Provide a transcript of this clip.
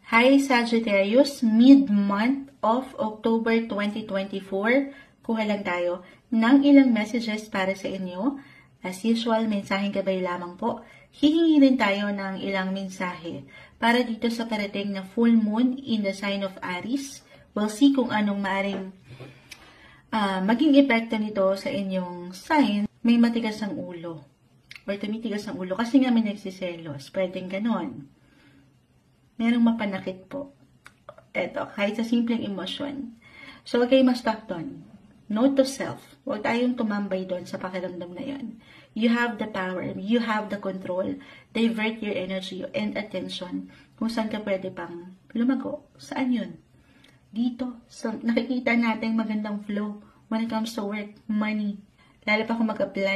Hi Sagittarius, mid-month of October 2024, kuha lang tayo ng ilang messages para sa inyo. As usual, mensaheng gabay lamang po. Hihingi din tayo ng ilang mensahe para dito sa parating na full moon in the sign of Aries. We'll see kung anong maaring maging epekto nito sa inyong sign. May matigas ang ulo or tumitigas ang ulo kasi nga may nagsiselos. Pwedeng ganon. Merong mapanakit po. Eto, kahit sa simpleng emosyon. So, huwag kayong ma-stuck doon. Note to self. Huwag tayong tumambay doon sa pakiramdam na yan. You have the power. You have the control. Divert your energy and attention kung saan ka pwede pang lumago. Saan yun? Dito. So, nakikita natin magandang flow when it comes to work, money. Lalo pa kung mag-apply